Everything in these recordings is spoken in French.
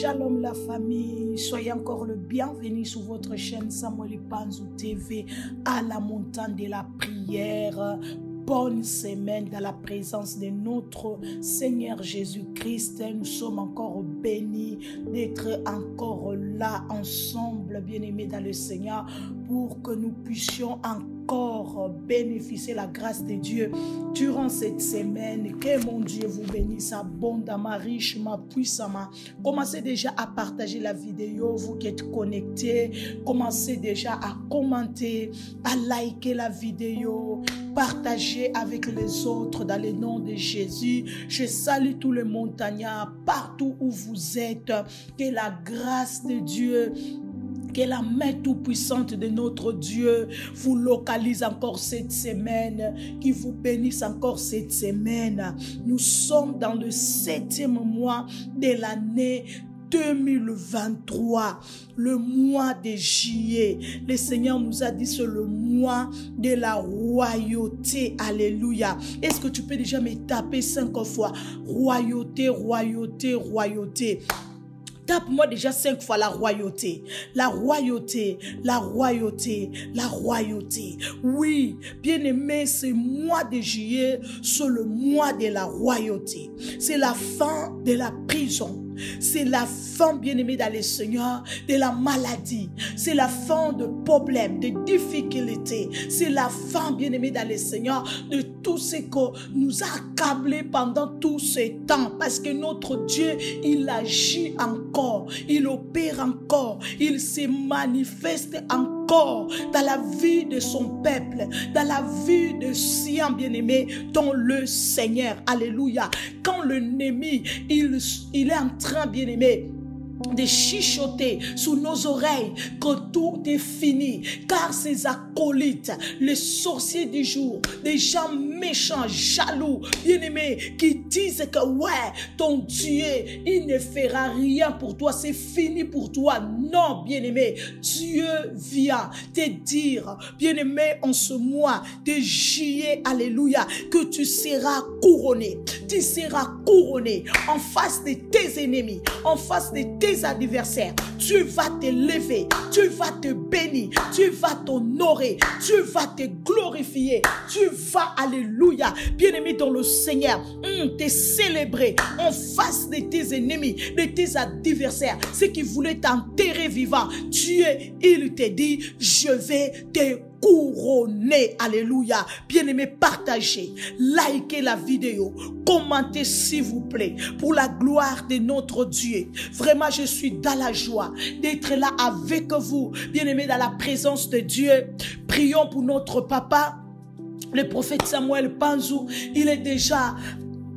Shalom la famille, soyez encore le bienvenu sur votre chaîne Samuel Panzou TV à la montagne de la prière. Bonne semaine dans la présence de notre Seigneur Jésus-Christ. Nous sommes encore bénis d'être encore là ensemble, bien-aimés dans le Seigneur, pour que nous puissions encore bénéficier la grâce de Dieu durant cette semaine. Que mon Dieu vous bénisse abondamment, richement, puissamment. Commencez déjà à partager la vidéo, vous qui êtes connectés. Commencez déjà à commenter, à liker la vidéo, partager avec les autres dans le nom de Jésus. Je salue tous les montagnards partout où vous êtes. Que la grâce de Dieu, que la main tout-puissante de notre Dieu vous localise encore cette semaine, qui vous bénisse encore cette semaine. Nous sommes dans le 7e mois de l'année 2023, le mois de juillet. Le Seigneur nous a dit c'est le mois de la royauté. Alléluia. Est-ce que tu peux déjà me taper 5 fois? Royauté, royauté, royauté. Tape-moi déjà 5 fois la royauté. La royauté, la royauté, la royauté. Oui, bien-aimé, ce mois de juillet, c'est le mois de la royauté. C'est la fin de la prison. C'est la fin, bien-aimé dans le Seigneur, de la maladie. C'est la fin de problèmes, de difficultés. C'est la fin, bien-aimé dans le Seigneur, de tout ce que nous a accablé pendant tout ce temps. Parce que notre Dieu, il agit encore. Il opère encore. Il se manifeste encore dans la vie de son peuple, dans la vie de siens bien-aimés, dans le Seigneur. Alléluia. Quand l'ennemi, il est en train, bien-aimé, de chuchoter sous nos oreilles que tout est fini, car ces acolytes, les sorciers du jour, des gens méchants, jaloux, bien-aimés, qui disent que ouais, ton Dieu, il ne fera rien pour toi, c'est fini pour toi. Non, bien-aimé, Dieu vient te dire, bien-aimé, en ce mois de juillet, alléluia, que tu seras couronné. Tu seras couronné en face de tes ennemis, en face de tes adversaires. Tu vas te lever, tu vas te bénir, tu vas t'honorer, tu vas te glorifier, tu vas, alléluia, bien-aimé dans le Seigneur, te célébrer en face de tes ennemis, de tes adversaires, ceux qui voulaient t'enterrer vivant. Dieu, il te dit, je vais te couronné. Alléluia. Bien-aimé, partagez, likez la vidéo, commentez s'il vous plaît, pour la gloire de notre Dieu. Vraiment, je suis dans la joie d'être là avec vous, bien-aimé, dans la présence de Dieu. Prions pour notre papa, le prophète Samuel Panzou. Il est déjà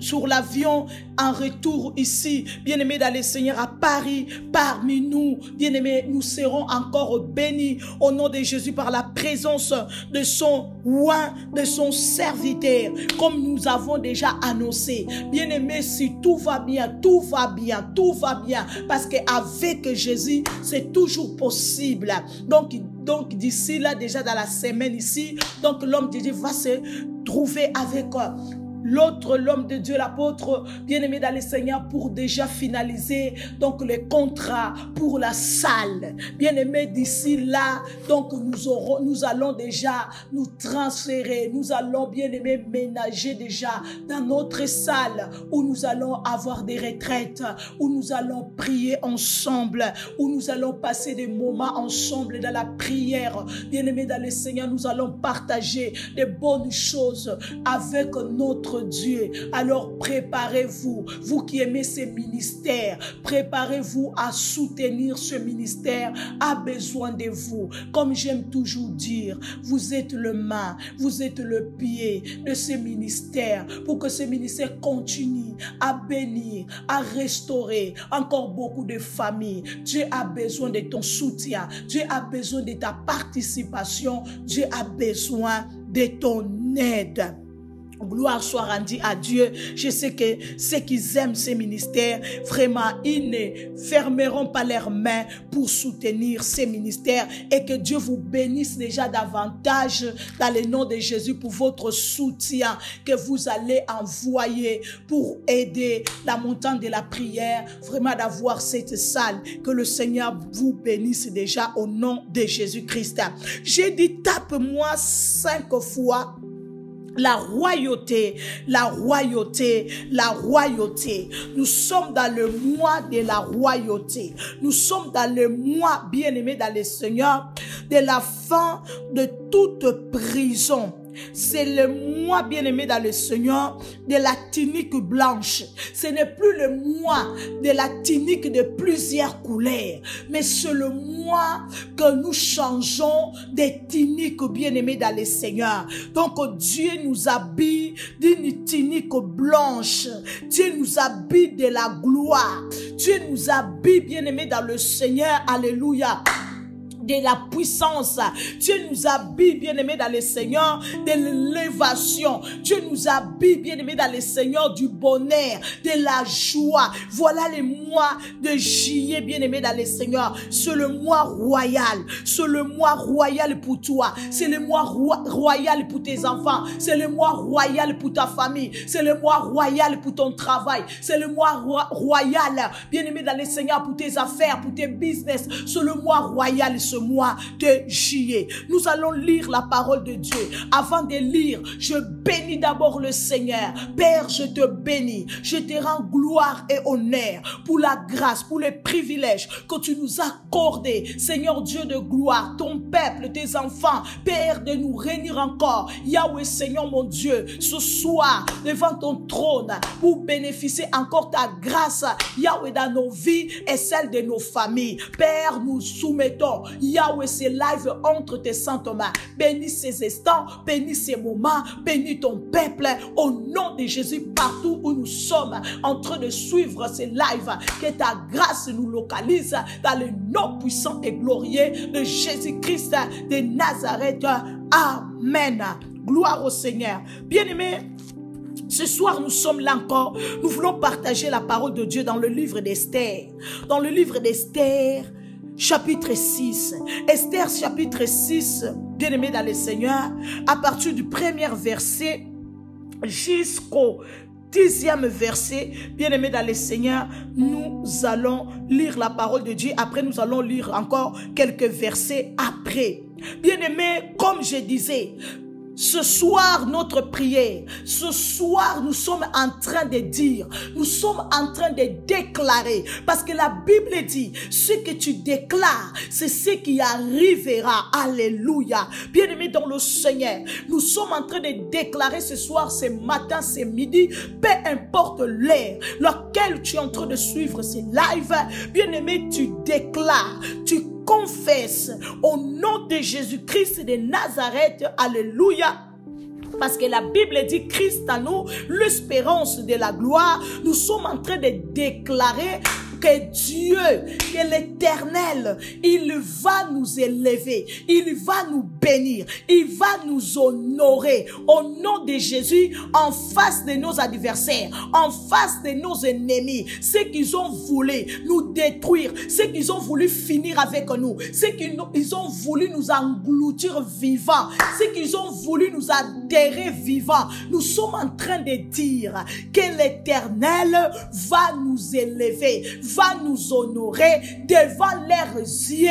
sur l'avion en retour ici, bien-aimé dans le Seigneur, à Paris, parmi nous, bien-aimé, nous serons encore bénis au nom de Jésus par la présence de son roi, de son serviteur, comme nous avons déjà annoncé. Bien-aimé, si tout va bien, tout va bien, tout va bien, parce qu'avec Jésus, c'est toujours possible. Donc d'ici là, déjà dans la semaine ici, donc l'homme de Dieu va se trouver avec l'homme de Dieu, l'apôtre bien-aimé dans le Seigneur, pour déjà finaliser donc les contrats pour la salle. Bien-aimé, d'ici là, donc nous allons déjà nous transférer, nous allons bien-aimé ménager déjà dans notre salle où nous allons avoir des retraites, où nous allons prier ensemble, où nous allons passer des moments ensemble dans la prière. Bien-aimé dans le Seigneur, nous allons partager des bonnes choses avec notre Dieu. Alors préparez-vous, vous qui aimez ce ministère, préparez-vous à soutenir ce ministère, a besoin de vous. Comme j'aime toujours dire, vous êtes le main, vous êtes le pied de ce ministère, pour que ce ministère continue à bénir, à restaurer encore beaucoup de familles. Dieu a besoin de ton soutien, Dieu a besoin de ta participation, Dieu a besoin de ton aide. Gloire soit rendue à Dieu. Je sais que ceux qui aiment ces ministères, vraiment, ils ne fermeront pas leurs mains pour soutenir ces ministères et que Dieu vous bénisse déjà davantage dans le nom de Jésus pour votre soutien que vous allez envoyer pour aider la montante de la prière, vraiment d'avoir cette salle. Que le Seigneur vous bénisse déjà au nom de Jésus-Christ. J'ai dit, tape-moi 5 fois. La royauté, la royauté, la royauté. Nous sommes dans le mois de la royauté. Nous sommes dans le mois, bien-aimé dans le Seigneur, de la fin de toute prison. C'est le mois, bien-aimé dans le Seigneur, de la tunique blanche. Ce n'est plus le mois de la tunique de plusieurs couleurs, mais c'est le mois que nous changeons des tuniques, bien-aimé dans le Seigneur. Donc Dieu nous habille d'une tunique blanche. Dieu nous habille de la gloire. Dieu nous habille, bien-aimé dans le Seigneur. Alléluia. De la puissance. Dieu nous habille, bien-aimés dans le Seigneur, de l'élévation. Dieu nous habille, bien-aimés dans le Seigneur, du bonheur, de la joie. Voilà les mois de juillet, bien-aimés dans le Seigneur. C'est le mois royal. C'est le mois royal pour toi. C'est le mois royal pour tes enfants. C'est le mois royal pour ta famille. C'est le mois royal pour ton travail. C'est le mois royal, bien-aimé dans le Seigneur, pour tes affaires, pour tes business. C'est le mois royal, ce mois de juillet. Nous allons lire la parole de Dieu. Avant de lire, je bénis d'abord le Seigneur. Père, je te bénis. Je te rends gloire et honneur pour la grâce, pour les privilèges que tu nous as accordés. Seigneur Dieu de gloire, ton peuple, tes enfants, Père, de nous réunir encore. Yahweh, Seigneur mon Dieu, ce soir, devant ton trône, pour bénéficier encore ta grâce, Yahweh, dans nos vies et celle de nos familles. Père, nous soumettons Yahweh, c'est live entre tes saintes mains. Bénis ces instants, bénis ces moments, bénis ton peuple au nom de Jésus partout où nous sommes en train de suivre ces lives. Que ta grâce nous localise dans le nom puissant et glorieux de Jésus-Christ de Nazareth. Amen. Gloire au Seigneur. Bien-aimés, ce soir, nous sommes là encore. Nous voulons partager la parole de Dieu dans le livre d'Esther. Dans le livre d'Esther, chapitre 6. Esther, chapitre 6, bien-aimé dans le Seigneur, à partir du premier verset jusqu'au 10e verset, bien-aimé dans le Seigneur, nous allons lire la parole de Dieu. Après, nous allons lire encore quelques versets après. Bien-aimé, comme je disais, ce soir, notre prière, ce soir, nous sommes en train de dire, nous sommes en train de déclarer, parce que la Bible dit, ce que tu déclares, c'est ce qui arrivera. Alléluia. Bien-aimés dans le Seigneur, nous sommes en train de déclarer ce soir, ce matin, ce midi, peu importe l'heure, laquelle tu es en train de suivre ces lives, bien-aimé, tu déclares, tu confesse au nom de Jésus-Christ de Nazareth. Alléluia. Parce que la Bible dit Christ en nous, l'espérance de la gloire. Nous sommes en train de déclarer que Dieu, que l'Éternel, il va nous élever, il va nous bénir, il va nous honorer au nom de Jésus en face de nos adversaires, en face de nos ennemis, ceux qui ont voulu nous détruire, ceux qui ont voulu finir avec nous, ceux qui ont voulu nous engloutir vivants, ceux qui ont voulu nous enterrer vivants. Nous sommes en train de dire que l'Éternel va nous élever, va nous honorer devant leurs yeux.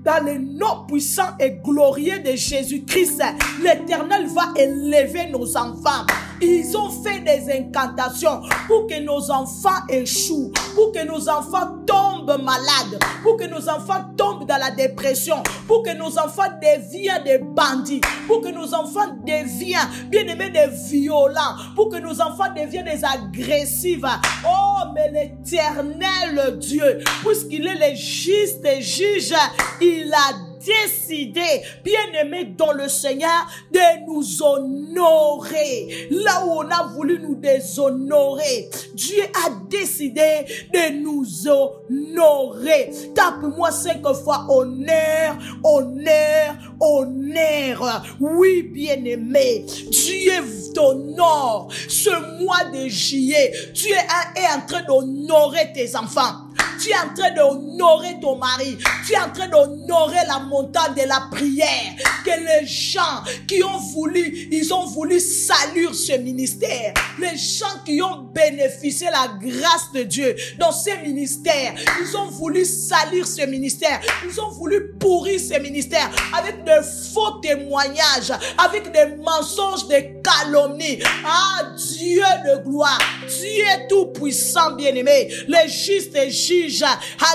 Dans le nom puissant et glorieux de Jésus-Christ, l'Éternel va élever nos enfants. Ils ont fait des incantations pour que nos enfants échouent, pour que nos enfants tombent malades, pour que nos enfants tombent dans la dépression, pour que nos enfants deviennent des bandits, pour que nos enfants deviennent, bien-aimés, des violents, pour que nos enfants deviennent des agressifs. Oh, mais l'Éternel Dieu, puisqu'il est le juste juge, il a décidé, bien-aimé dans le Seigneur, de nous honorer. Là où on a voulu nous déshonorer, Dieu a décidé de nous honorer. Tape-moi 5 fois honneur, honneur, honneur. Oui, bien-aimé, Dieu t'honore. Ce mois de juillet, Dieu est en train d'honorer tes enfants. Tu es en train d'honorer ton mari. Tu es en train d'honorer la montagne de la prière. Que les gens qui ont voulu, ils ont voulu salir ce ministère. Les gens qui ont bénéficié la grâce de Dieu dans ce ministère, ils ont voulu salir ce ministère. Ils ont voulu pourrir ce ministère avec de faux témoignages, avec des mensonges, des calomnies. Ah, Dieu de gloire, Dieu tout-puissant, bien-aimé, le juste juge.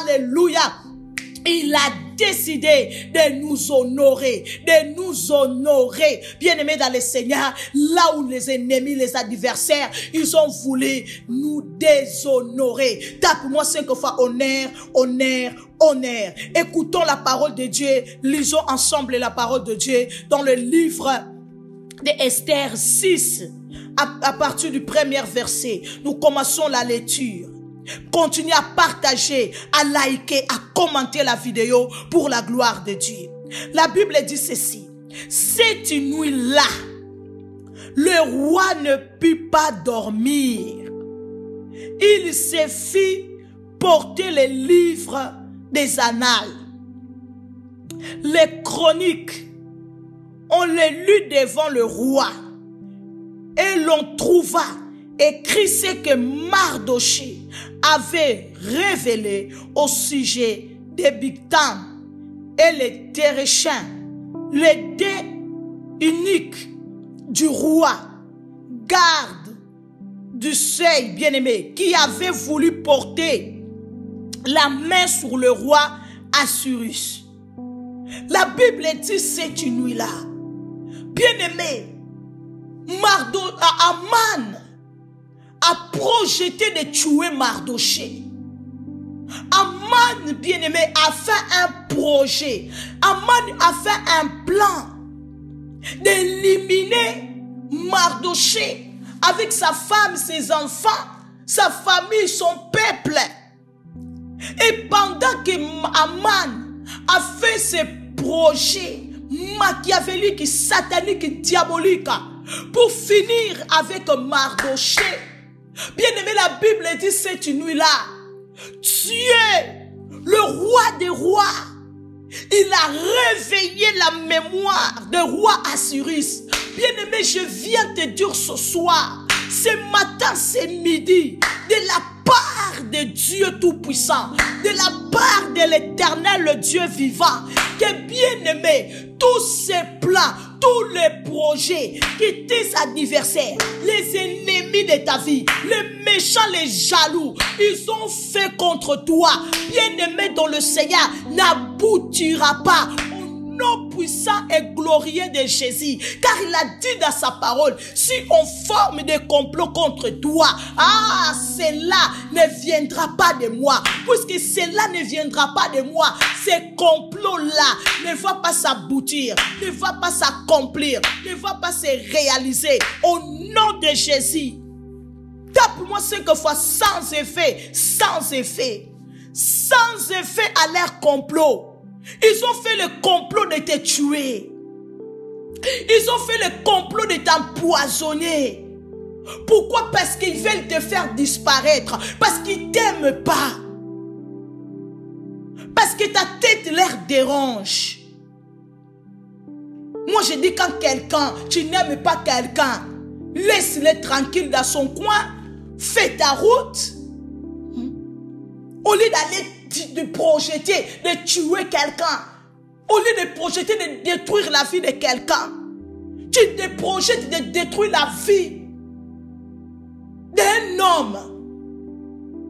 Alléluia. Il a décidé de nous honorer, de nous honorer. Bien-aimés dans le Seigneur, là où les ennemis, les adversaires, ils ont voulu nous déshonorer. Tape-moi 5 fois honneur, honneur, honneur. Écoutons la parole de Dieu. Lisons ensemble la parole de Dieu dans le livre d'Esther 6. À partir du premier verset, nous commençons la lecture. Continuez à partager, à liker, à commenter la vidéo pour la gloire de Dieu. La Bible dit ceci. Cette nuit-là, le roi ne put pas dormir. Il se fit porter les livres des annales. Les chroniques, on les lut devant le roi. Et l'on trouva écrit ce que Mardochée avait révélé au sujet des Bigtan et les Téréchins, les deux uniques du roi, garde du seuil bien-aimé, qui avaient voulu porter la main sur le roi Assuérus. La Bible dit cette nuit-là, bien-aimé, Aman a projeté de tuer Mardochée. Aman, bien-aimé, a fait un projet. Aman a fait un plan d'éliminer Mardochée avec sa femme, ses enfants, sa famille, son peuple. Et pendant que Aman a fait ce projet machiavélique, satanique, diabolique, pour finir avec Mardochée, bien-aimé, la Bible dit cette nuit-là, Dieu, le roi des rois, il a réveillé la mémoire du roi Assuérus. Bien-aimé, je viens te dire ce soir, ce matin, ce midi, de la part de Dieu Tout-Puissant, de la part de l'Éternel, le Dieu vivant, que bien-aimé, tous ces plans, tous les projets qui tes adversaires, les ennemis de ta vie, les méchants, les jaloux, ils ont fait contre toi, bien-aimé dans le Seigneur, n'aboutira pas. Nom puissant et glorieux de Jésus, car il a dit dans sa parole, si on forme des complots contre toi, cela ne viendra pas de moi, puisque cela ne viendra pas de moi, ces complots-là ne vont pas s'aboutir, ne vont pas s'accomplir, ne vont pas se réaliser, au nom de Jésus. Tape-moi 5 fois sans effet, sans effet, sans effet à leur complot. Ils ont fait le complot de te tuer. Ils ont fait le complot de t'empoisonner. Pourquoi? Parce qu'ils veulent te faire disparaître. Parce qu'ils ne t'aiment pas. Parce que ta tête leur dérange. Moi je dis, quand quelqu'un, tu n'aimes pas quelqu'un, laisse-le tranquille dans son coin. Fais ta route. Au lieu d'aller de projeter, de tuer quelqu'un, au lieu de projeter de détruire la vie de quelqu'un, tu te projettes de détruire la vie d'un homme.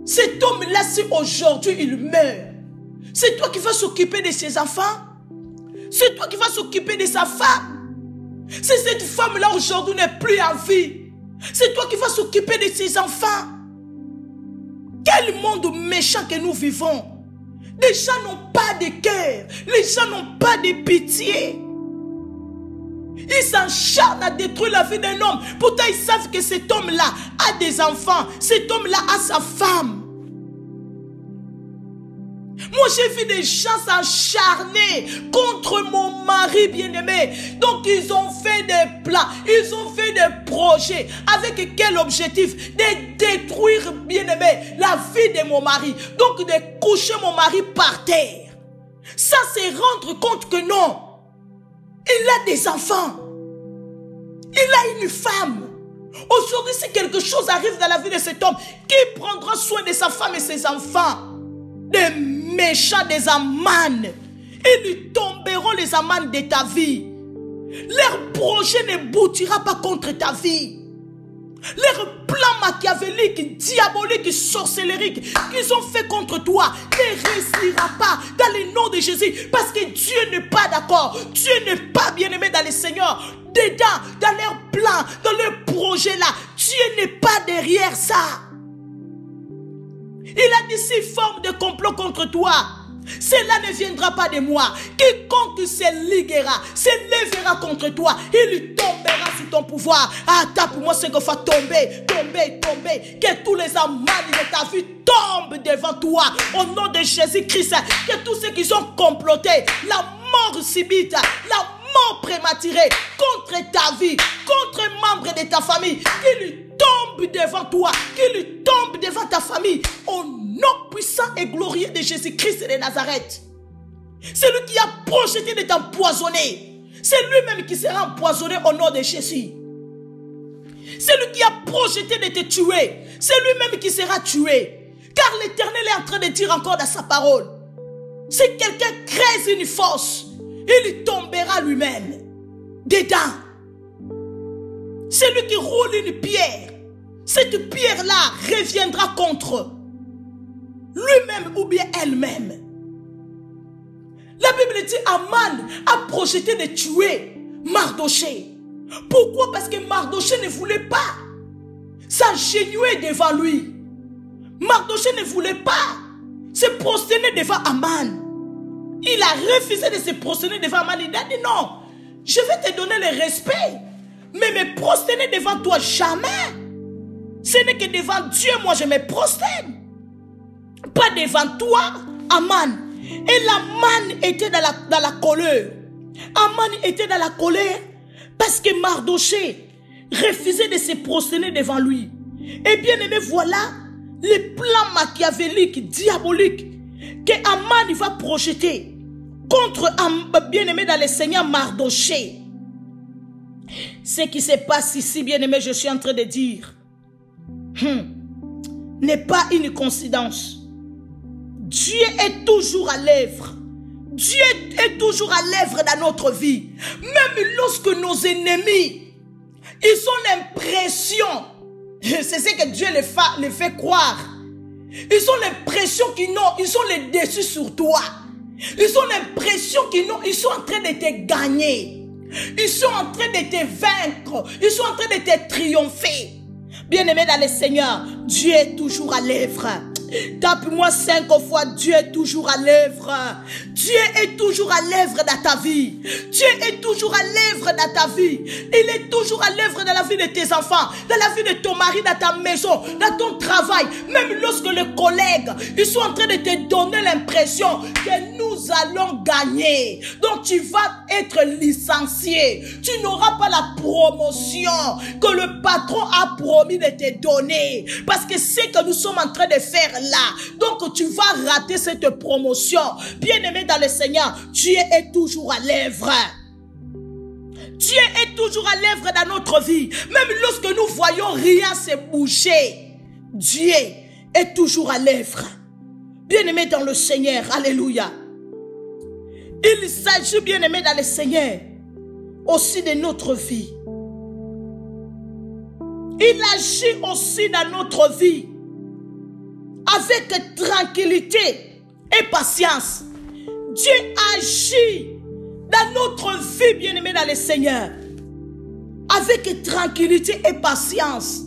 Cet homme-là, si aujourd'hui il meurt, c'est toi qui vas s'occuper de ses enfants, c'est toi qui vas s'occuper de sa femme. Si cette femme-là aujourd'hui n'est plus en vie, c'est toi qui vas s'occuper de ses enfants. Quel monde méchant que nous vivons. Les gens n'ont pas de cœur. Les gens n'ont pas de pitié. Ils s'acharnent à détruire la vie d'un homme. Pourtant, ils savent que cet homme-là a des enfants. Cet homme-là a sa femme. Moi, j'ai vu des gens s'acharner contre mon mari bien-aimé. Donc, ils ont fait des plans. Ils ont fait des projets. Avec quel objectif? De détruire, bien-aimé, la vie de mon mari. Donc, de coucher mon mari par terre. Ça, c'est rendre compte que non. Il a des enfants. Il a une femme. Aujourd'hui, si quelque chose arrive dans la vie de cet homme, qui prendra soin de sa femme et ses enfants? Des méchants, des amanes. Ils lui tomberont les amanes de ta vie. Leur projet ne boutira pas contre ta vie. Leur plan machiavélique, diabolique, sorcellerique qu'ils ont fait contre toi ne réussira pas dans le nom de Jésus. Parce que Dieu n'est pas d'accord. Dieu n'est pas bien-aimé dans le Seigneur. Dedans, dans leur plan, dans leur projet là, Dieu n'est pas derrière ça. Il a dit s'il forme de complot contre toi, cela ne viendra pas de moi. Quiconque se liguera, se lèvera contre toi, il lui tombera sous ton pouvoir. Ah, tape-moi 5 fois, tomber, tomber, tomber. Que tous les amanes de ta vie tombent devant toi. Au nom de Jésus-Christ, que tous ceux qui ont comploté, la mort subite, la mort prématurée contre ta vie, contre un membre de ta famille, qui lui tombe devant toi, qui lui tombe devant ta famille, au nom puissant et glorieux de Jésus-Christ de Nazareth. C'est lui qui a projeté de t'empoisonner. C'est lui-même qui sera empoisonné au nom de Jésus. C'est lui qui a projeté de te tuer. C'est lui-même qui sera tué. Car l'Éternel est en train de dire encore dans sa parole. Si quelqu'un crée une fosse, il tombera lui-même dedans. C'est lui qui roule une pierre. Cette pierre-là reviendra contre lui-même ou bien elle-même. La Bible dit Aman a projeté de tuer Mardoché. Pourquoi? Parce que Mardoché ne voulait pas s'agenouiller devant lui. Mardoché ne voulait pas se prosterner devant Aman. Il a refusé de se prosterner devant Aman. Il a dit non, je vais te donner le respect, mais me prosterner devant toi jamais. Ce n'est que devant Dieu, moi je me prosterne. Pas devant toi, Aman. Et l'Aman était dans la colère. Aman était dans la colère parce que Mardoché refusait de se prosterner devant lui. Et bien aimé, voilà le plan machiavélique, diabolique que Aman va projeter contre bien aimé dans le Seigneur Mardoché. Ce qui se passe ici, bien aimé, je suis en train de dire, n'est pas une coïncidence. Dieu est toujours à l'œuvre. Dieu est toujours à l'œuvre dans notre vie. Même lorsque nos ennemis, ils ont l'impression, c'est ce que Dieu les fait croire. Ils ont l'impression qu'ils ont le dessus sur toi. Ils ont l'impression ils sont en train de te gagner. Ils sont en train de te vaincre. Ils sont en train de te triompher. Bien-aimé dans le Seigneur, Dieu est toujours à l'œuvre. Tape-moi 5 fois, Dieu est toujours à l'œuvre. Dieu est toujours à l'œuvre dans ta vie. Dieu est toujours à l'œuvre dans ta vie. Il est toujours à l'œuvre dans la vie de tes enfants, dans la vie de ton mari, dans ta maison, dans ton travail. Même lorsque les collègues, ils sont en train de te donner l'impression que nous allons gagner. Donc tu vas être licencié. Tu n'auras pas la promotion que le patron a promis de te donner. Parce que c'est que nous sommes en train de faire là. Donc tu vas rater cette promotion. Bien-aimé dans le Seigneur, Dieu est toujours à l'œuvre. Dieu est toujours à l'œuvre dans notre vie. Même lorsque nous voyons rien se bouger, Dieu est toujours à l'œuvre. Bien-aimé dans le Seigneur, alléluia. Il s'agit, bien-aimé dans le Seigneur, aussi de notre vie. Il agit aussi dans notre vie avec tranquillité et patience. Dieu agit dans notre vie, bien-aimé dans le Seigneur, avec tranquillité et patience.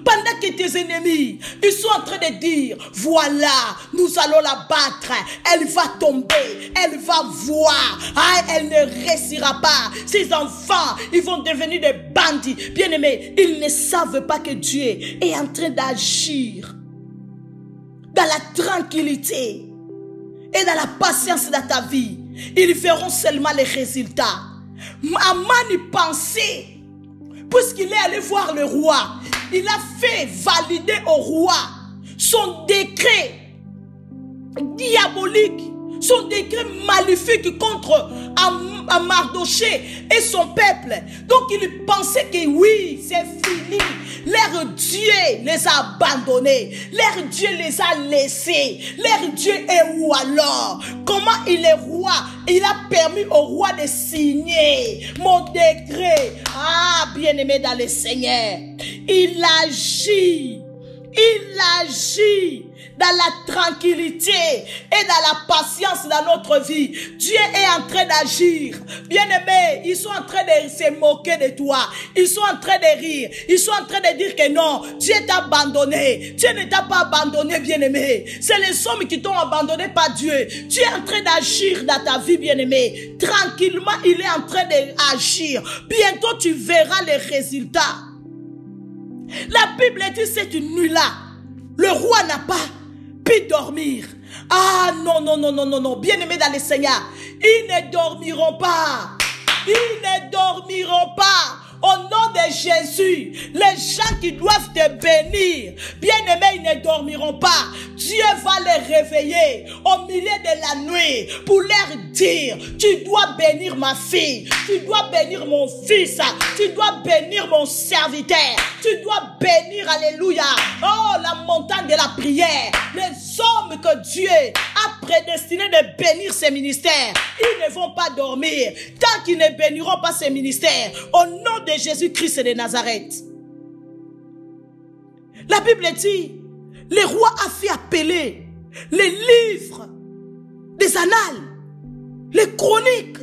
Pendant que tes ennemis, ils sont en train de dire, voilà, nous allons la battre. Elle va tomber, elle va voir. Ah, elle ne réussira pas. Ses enfants, ils vont devenir des bandits. Bien-aimés, ils ne savent pas que Dieu est en train d'agir dans la tranquillité et dans la patience de ta vie. Ils verront seulement les résultats. Aman y pensait, puisqu'il est allé voir le roi, il a fait valider au roi son décret diabolique, son décret maléfique contre Mardoché et son peuple. Donc il pensait que oui, c'est fini. Leur Dieu les a abandonnés. Leur Dieu les a laissés. Leur Dieu est où alors? Comment il est roi? Il a permis au roi de signer mon décret. Ah, bien-aimé dans le Seigneur. Il agit. Il agit dans la tranquillité et dans la patience dans notre vie. Dieu est en train d'agir. Bien-aimés, ils sont en train de se moquer de toi. Ils sont en train de rire. Ils sont en train de dire que non, Dieu t'a abandonné. Dieu ne t'a pas abandonné, bien-aimé. C'est les hommes qui t'ont abandonné, pas Dieu. Dieu est en train d'agir dans ta vie, bien-aimé. Tranquillement, il est en train d'agir. Bientôt, tu verras les résultats. La Bible dit cette nuit-là, le roi n'a pas pu dormir. Ah non, non, non, non, non, non. Bien-aimés dans le Seigneur, ils ne dormiront pas. Ils ne dormiront pas. Au nom de Jésus, les gens qui doivent te bénir, bien-aimés, ils ne dormiront pas. Dieu va les réveiller au milieu de la nuit pour leur dire, tu dois bénir ma fille, tu dois bénir mon fils, tu dois bénir mon serviteur, tu dois bénir, alléluia, oh la montagne de la prière. Les hommes que Dieu a prédestinés de bénir ses ministères, ils ne vont pas dormir tant qu'ils ne béniront pas ses ministères. Au nom de Jésus-Christ de Nazareth. La Bible dit, le roi a fait appeler les livres des annales, les chroniques,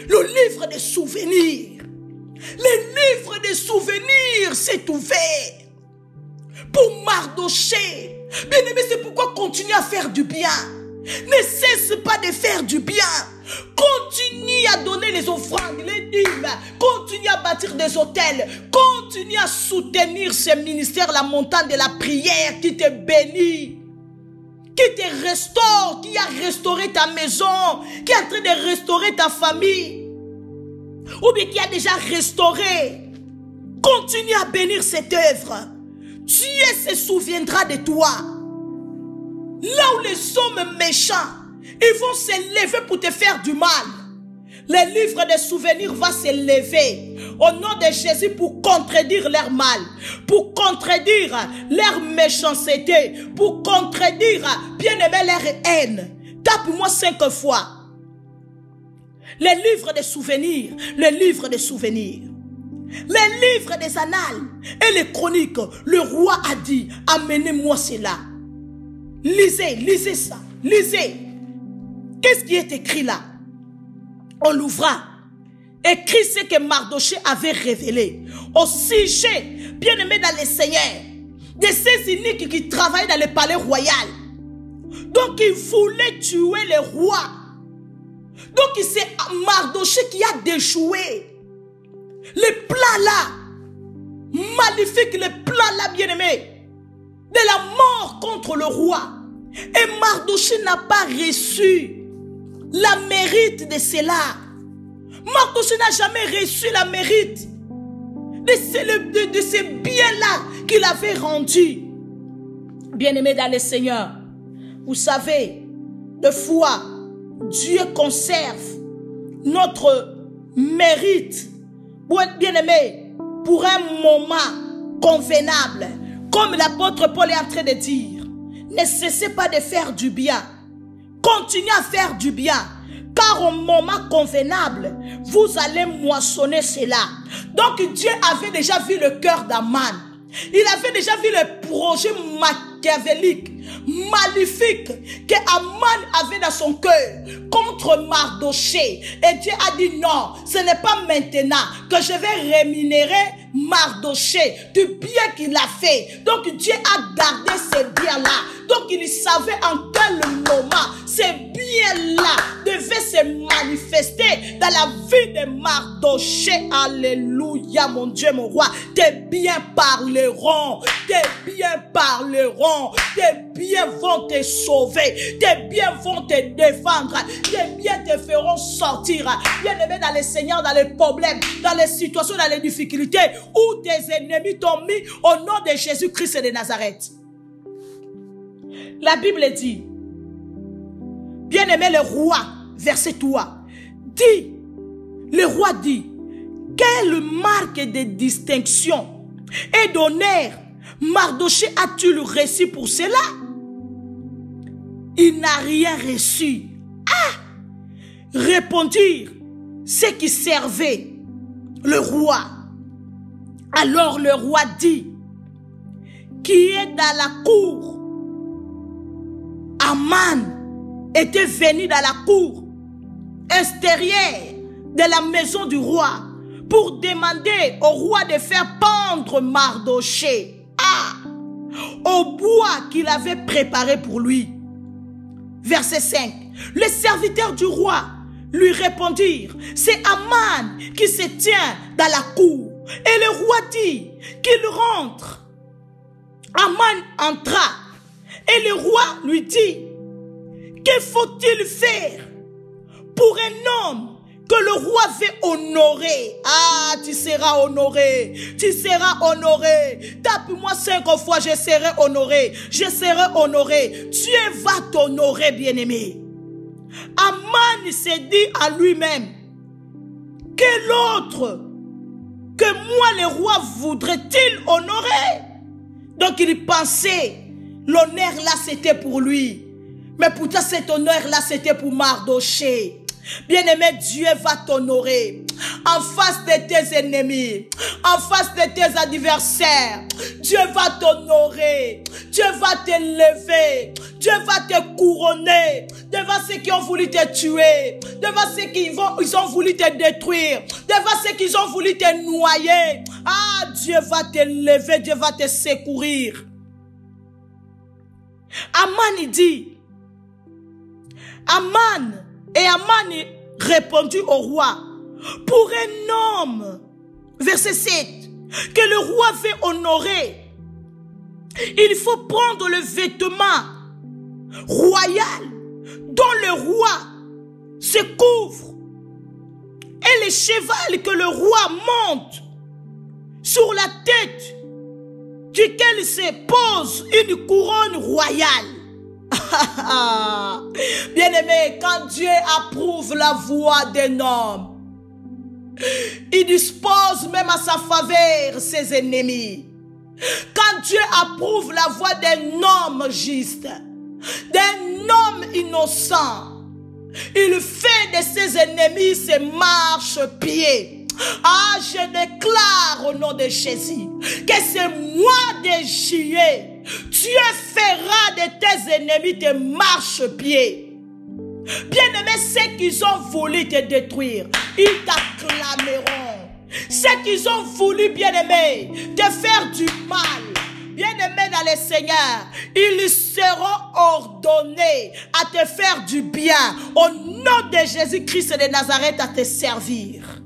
le livre des souvenirs. Le livre des souvenirs s'est ouvert pour Mardoché. Bien-aimé, c'est pourquoi continue à faire du bien. Ne cesse pas de faire du bien. Continue à donner les offrandes, les dîmes. Continue à bâtir des hôtels. Continue à soutenir ce ministère, la montagne de la prière qui te bénit, qui te restaure, qui a restauré ta maison, qui est en train de restaurer ta famille, ou bien qui a déjà restauré. Continue à bénir cette œuvre. Dieu se souviendra de toi. Là où les hommes méchants, ils vont se lever pour te faire du mal, le livre des souvenirs va se lever au nom de Jésus pour contredire leur mal, pour contredire leur méchanceté, pour contredire, bien-aimé, leur haine. Tape-moi 5 fois. Le livre des souvenirs, le livre des souvenirs, les livres des annales et les chroniques. Le roi a dit, amenez-moi cela. Lisez, lisez ça, lisez. Qu'est-ce qui est écrit là? On l'ouvra. Écrit ce que Mardoché avait révélé au sujet, bien-aimé dans le Seigneur, de ces iniques qui travaillaient dans le palais royal. Donc ils voulaient tuer le roi. Donc c'est Mardoché qui a déjoué le plan là, maléfique, le plan là, bien-aimé, de la mort contre le roi. Et Mardoché n'a pas reçu la mérite de cela. Mardoché n'a jamais reçu la mérite de ces biens-là qu'il avait rendus. Bien-aimé dans le Seigneur, vous savez, des fois, Dieu conserve notre mérite, bien-aimé, pour un moment convenable. Comme l'apôtre Paul est en train de dire, ne cessez pas de faire du bien. Continuez à faire du bien. Car au moment convenable, vous allez moissonner cela. Donc Dieu avait déjà vu le cœur d'Aman. Il avait déjà vu le projet machiavélique, maléfique que Aman avait dans son cœur contre contre Mardoché. Et Dieu a dit non, ce n'est pas maintenant que je vais rémunérer Mardoché du bien qu'il a fait. Donc Dieu a gardé ces biens-là. Donc il savait en quel moment ces biens-là devaient se manifester dans la vie de Mardoché. Alléluia, mon Dieu, mon roi. Tes biens parleront. Tes biens parleront. Tes biens vont te sauver. Tes biens vont te défendre. Tes biens te feront sortir. Bien-aimé dans les Seigneurs, dans les problèmes, dans les situations, dans les difficultés où tes ennemis t'ont mis au nom de Jésus-Christ de Nazareth. La Bible dit, bien-aimé le roi, verset 3, dit, le roi dit, quelle marque de distinction et d'honneur Mardoché a-t-il reçu pour cela? Il n'a rien reçu. Ah! Répondirent ceux qui servaient le roi. Alors le roi dit, qui est dans la cour? Aman était venu dans la cour extérieure de la maison du roi pour demander au roi de faire pendre Mardoché au bois qu'il avait préparé pour lui. Verset 5. Les serviteurs du roi lui répondirent, c'est Aman qui se tient dans la cour. Et le roi dit qu'il rentre. Aman entra. Et le roi lui dit, que faut-il faire pour un homme que le roi veut honorer? Ah, tu seras honoré. Tu seras honoré. Tape-moi 5 fois, je serai honoré. Je serai honoré. Dieu va t'honorer, bien-aimé. Aman s'est dit à lui-même, quel autre que moi le roi voudrait-il honorer? Donc il pensait, l'honneur là c'était pour lui. Mais pourtant cet honneur là c'était pour Mardoché. Bien-aimé, Dieu va t'honorer en face de tes ennemis, en face de tes adversaires. Dieu va t'honorer, Dieu va t'élever, Dieu va te couronner devant ceux qui ont voulu te tuer, devant ceux qui ils ont voulu te détruire, devant ceux qui ont voulu te noyer. Ah, Dieu va t'élever, Dieu va te secourir. Aman dit, Aman répondit au roi, pour un homme, verset 7, que le roi veut honorer, il faut prendre le vêtement royal dont le roi se couvre et le cheval que le roi monte sur la tête duquel se pose une couronne royale. Bien-aimé, quand Dieu approuve la voix d'un homme, il dispose même à sa faveur ses ennemis. Quand Dieu approuve la voix d'un homme juste, d'un homme innocent, il fait de ses ennemis ses marchepieds. Ah, je déclare au nom de Jésus que c'est moi de juillet. Dieu fera de tes ennemis tes marchepieds. Bien-aimé, ceux qui ont voulu te détruire, ils t'acclameront. Ceux qui ont voulu, bien-aimé, te faire du mal, bien-aimé dans le Seigneur, ils seront ordonnés à te faire du bien au nom de Jésus-Christ de Nazareth, à te servir.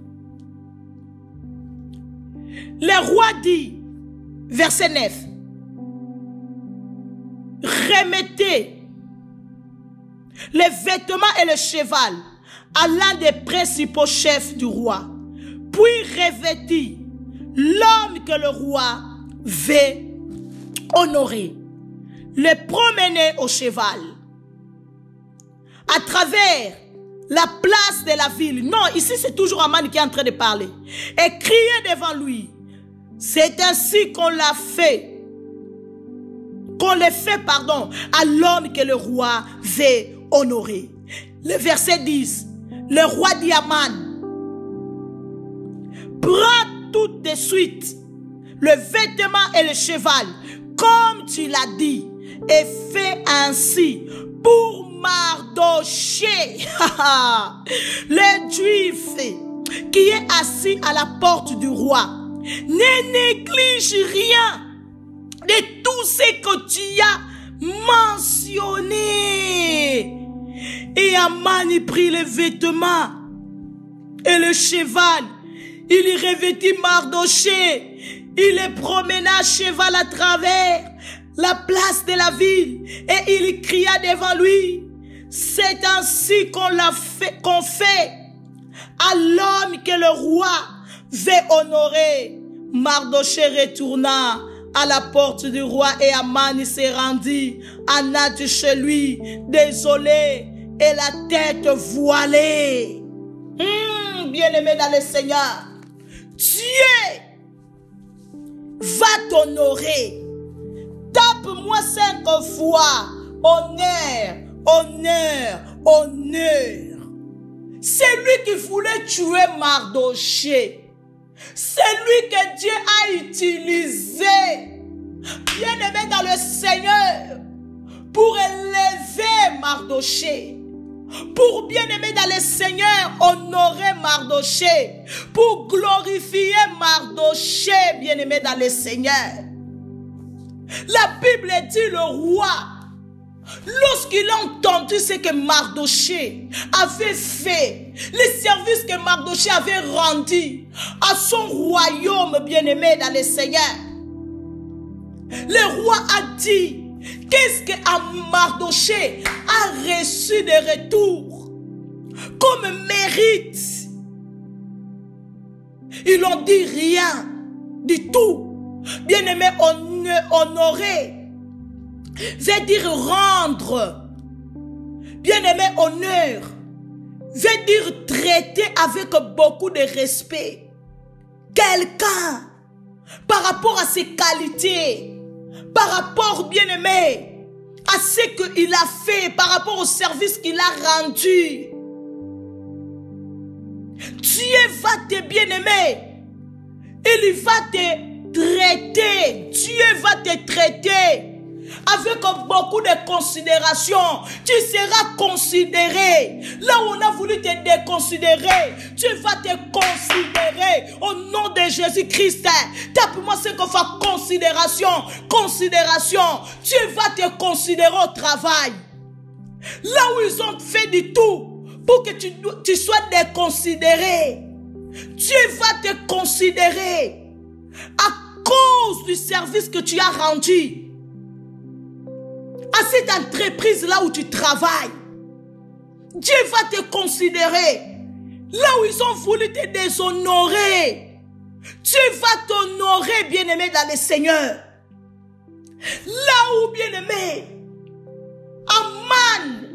Le roi dit, verset 9, remettez les vêtements et le cheval à l'un des principaux chefs du roi, puis revêtit l'homme que le roi veut honorer, le promener au cheval à travers la place de la ville. Non, ici c'est toujours Aman qui est en train de parler. Et crier devant lui. C'est ainsi qu'on l'a fait. Qu'on le fait, pardon, à l'homme que le roi veut honorer. Le verset 10. Le roi dit à Aman, prends tout de suite le vêtement et le cheval, comme tu l'as dit, et fais ainsi pour Mardoché, le Juif qui est assis à la porte du roi, ne néglige rien de tout ce que tu as mentionné. Et Aman y prit les vêtements et le cheval. Il y revêtit Mardoché. Il les promena à cheval à travers la place de la ville. Et il cria devant lui. C'est ainsi qu'on fait à l'homme que le roi veut honorer. Mardoché retourna à la porte du roi et Aman s'est rendu à Nath chez lui, désolé et la tête voilée. Bien-aimé dans le Seigneur, Dieu va t'honorer. Tape-moi 5 fois. Honneur, honneur, honneur. C'est lui qui voulait tuer Mardoché. C'est lui que Dieu a utilisé, bien-aimé dans le Seigneur, pour élever Mardoché. Pour bien-aimé dans le Seigneur, honorer Mardoché. Pour glorifier Mardoché, bien-aimé dans le Seigneur. La Bible dit le roi, lorsqu'il a entendu ce que Mardoché avait fait, les services que Mardoché avait rendus à son royaume bien-aimé dans le Seigneur, le roi a dit, qu'est-ce que Mardoché a reçu de retour comme mérite? Ils n'ont dit rien du tout. Bien-aimé, honorer veut dire rendre. Bien-aimé, honneur veut dire traiter avec beaucoup de respect quelqu'un par rapport à ses qualités, par rapport, bien-aimé, à ce qu'il a fait, par rapport au service qu'il a rendu. Dieu va te bien-aimer, il va te traiter, Dieu va te traiter avec beaucoup de considération. Tu seras considéré. Là où on a voulu te déconsidérer, tu vas te considérer au nom de Jésus-Christ. Tape-moi ce qu'on fait considération. Considération. Dieu va te considérer au travail. Là où ils ont fait du tout pour que tu sois déconsidéré, Dieu va te considérer à cause du service que tu as rendu à cette entreprise-là où tu travailles. Dieu va te considérer. Là où ils ont voulu te déshonorer, Dieu va t'honorer, bien-aimé dans le Seigneur. Là où, bien-aimé, Aman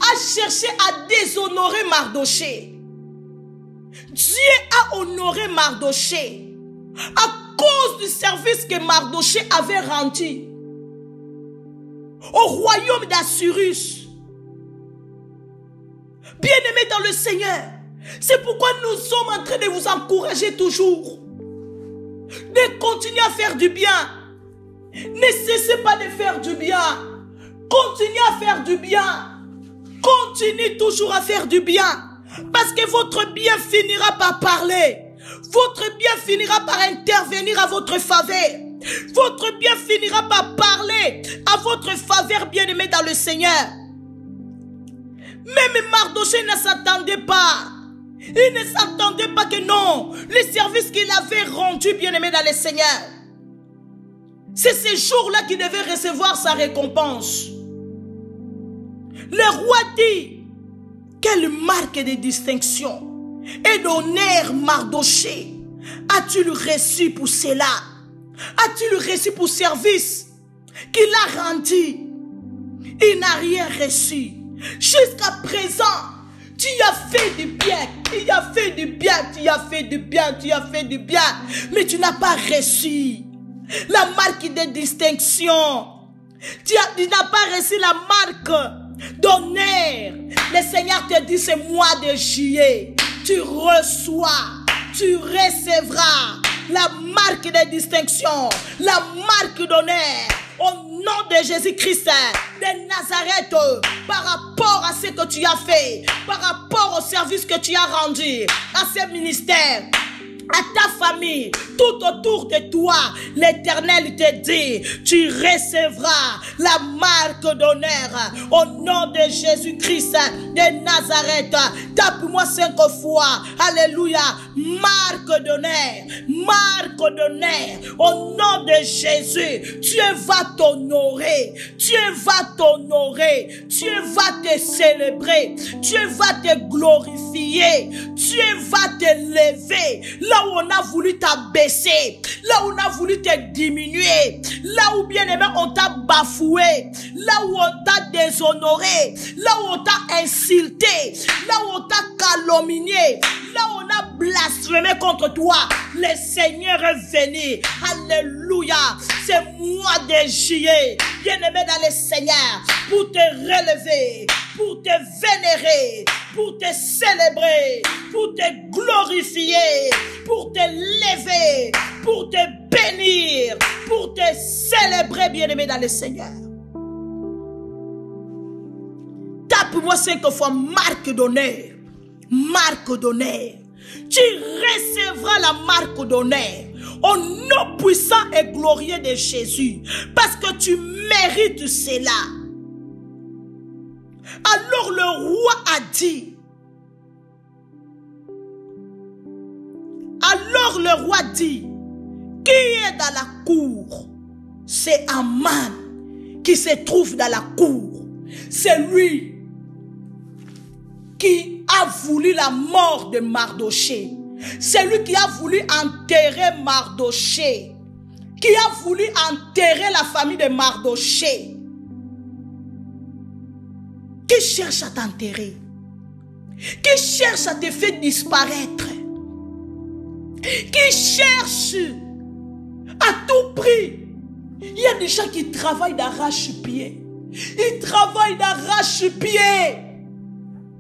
a cherché à déshonorer Mardoché, Dieu a honoré Mardoché à cause du service que Mardoché avait rendu au royaume d'Assyrus. Bien-aimés dans le Seigneur, c'est pourquoi nous sommes en train de vous encourager toujours de continuer à faire du bien. Ne cessez pas de faire du bien. Continuez à faire du bien. Continuez toujours à faire du bien. Parce que votre bien finira par parler. Votre bien finira par intervenir à votre faveur. Votre bien finira par parler à votre faveur, bien-aimé dans le Seigneur. Même Mardoché ne s'attendait pas. Il ne s'attendait pas que non, le service qu'il avait rendu, bien-aimé dans le Seigneur, c'est ce jour-là qu'il devait recevoir sa récompense. Le roi dit, quelle marque de distinction et d'honneur Mardoché as-tu reçu pour cela? As-tu reçu pour service qu'il a rendu? Il n'a rien reçu. Jusqu'à présent, tu as fait du bien, tu as fait du bien, tu as fait du bien, tu as fait du bien, mais tu n'as pas reçu la marque de distinction. Tu n'as pas reçu la marque d'honneur. Le Seigneur te dit, c'est mois de juillet. Tu reçois, tu recevras la marque de distinction, la marque d'honneur. Au nom de Jésus-Christ de Nazareth, par rapport à ce que tu as fait, par rapport au service que tu as rendu, à ce ministère, à ta famille, tout autour de toi, l'Éternel te dit, tu recevras la marque d'honneur au nom de Jésus-Christ de Nazareth. Tape-moi 5 fois, alléluia, marque d'honneur, marque d'honneur, au nom de Jésus. Tu vas t'honorer, tu vas t'honorer, tu vas te célébrer, tu vas te glorifier, tu vas te lever. Là où on a voulu t'abaisser, là où on a voulu te diminuer, là où bien aimé on t'a bafoué, là où on t'a déshonoré, là où on t'a insulté, là où on t'a calomnié, là où on a blasphémé contre toi, le Seigneur est venu. Alléluia. C'est moi de juillet, bien aimé dans le Seigneur, pour te relever, pour te vénérer, pour te célébrer, pour te glorifier, pour te lever, pour te bénir, pour te célébrer, bien-aimé dans le Seigneur. Tape-moi 5 fois marque d'honneur. Marque d'honneur. Tu recevras la marque d'honneur au nom puissant et glorieux de Jésus, parce que tu mérites cela. Alors le roi a dit, qui est dans la cour? C'est Aman qui se trouve dans la cour. C'est lui qui a voulu la mort de Mardoché. C'est lui qui a voulu enterrer Mardoché, qui a voulu enterrer la famille de Mardoché, qui cherche à t'enterrer, qui cherche à te faire disparaître, qui cherche à tout prix. Il y a des gens qui travaillent d'arrache-pied. Ils travaillent d'arrache-pied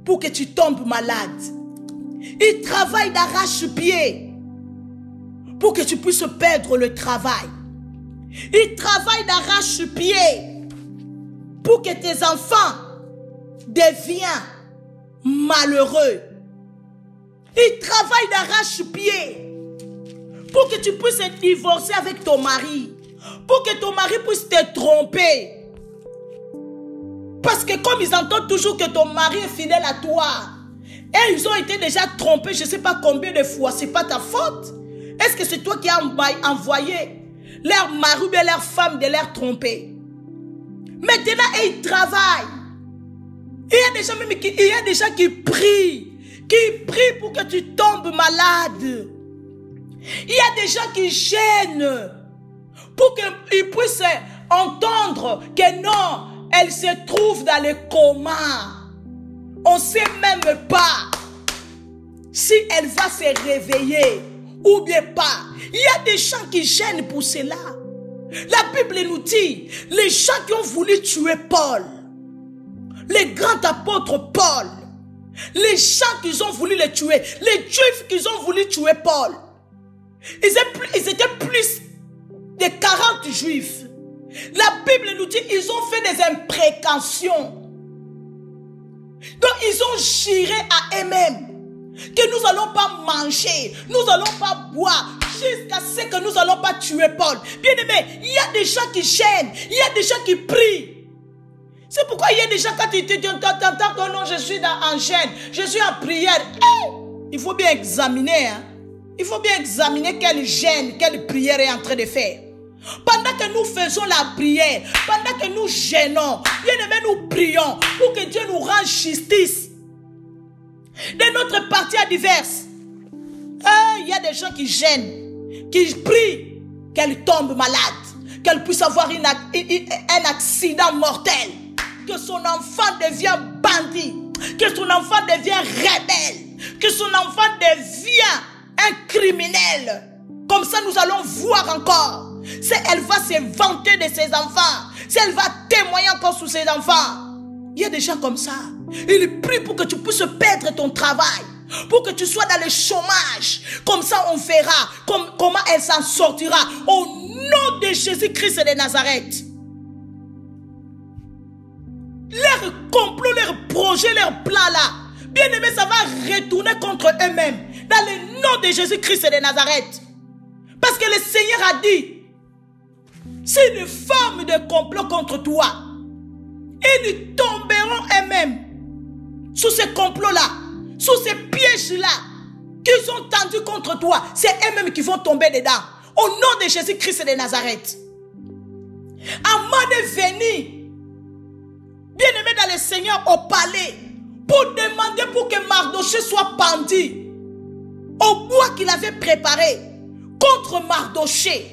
pour que tu tombes malade. Ils travaillent d'arrache-pied pour que tu puisses perdre le travail. Ils travaillent d'arrache-pied pour que tes enfants deviennent malheureux. Ils travaillent d'arrache-pied pour que tu puisses te divorcer avec ton mari, pour que ton mari puisse te tromper. Parce que comme ils entendent toujours que ton mari est fidèle à toi, et ils ont été déjà trompés, je ne sais pas combien de fois, ce n'est pas ta faute. Est-ce que c'est toi qui as envoyé leur mari ou leur femme de leur tromper? Maintenant, ils travaillent. Il y a des gens qui prient pour que tu tombes malade. Il y a des gens qui gênent pour qu'ils puissent entendre que non, elle se trouve dans le coma. On ne sait même pas si elle va se réveiller ou bien pas. Il y a des gens qui gênent pour cela. La Bible nous dit, les gens qui ont voulu tuer Paul, les grands apôtres Paul, les gens qui ont voulu le tuer, les Juifs qui ont voulu tuer Paul, ils étaient plus de 40 Juifs. La Bible nous dit, ils ont fait des imprécations. Donc ils ont juré à eux-mêmes que nous n'allons pas manger, nous n'allons pas boire, jusqu'à ce que nous n'allons pas tuer Paul. Bien aimé, il y a des gens qui gênent, il y a des gens qui prient. C'est pourquoi il y a des gens quand tu t'entends que non, je suis en gêne, je suis en prière. Il faut bien examiner, hein. Il faut bien examiner quelle gêne, quelle prière est en train de faire. Pendant que nous faisons la prière, pendant que nous gênons, bien aimé, nous prions pour que Dieu nous rende justice. De notre partie à diverses, il y a des gens qui gênent, qui prient qu'elle tombe malade, qu'elle puisse avoir un accident mortel, que son enfant devienne bandit, que son enfant devienne rebelle, que son enfant devienne un criminel. Comme ça, nous allons voir encore si elle va se vanter de ses enfants, si elle va témoigner encore sur ses enfants. Il y a des gens comme ça. Ils prient pour que tu puisses perdre ton travail, pour que tu sois dans le chômage. Comme ça, on verra comment elle s'en sortira. Au nom de Jésus-Christ de Nazareth. complot, leur projet, leur plan là, bien aimé, ça va retourner contre eux-mêmes. Dans le nom de Jésus-Christ de Nazareth. Parce que le Seigneur a dit, s'ils forment de complot contre toi, ils tomberont eux-mêmes sous ce complot-là, sous ces pièges-là qu'ils ont tendus contre toi. C'est eux-mêmes qui vont tomber dedans. Au nom de Jésus-Christ de Nazareth. Avant de venir, bien-aimé dans le Seigneur, au palais, pour demander pour que Mardochée soit pendu au bois qu'il avait préparé contre Mardochée.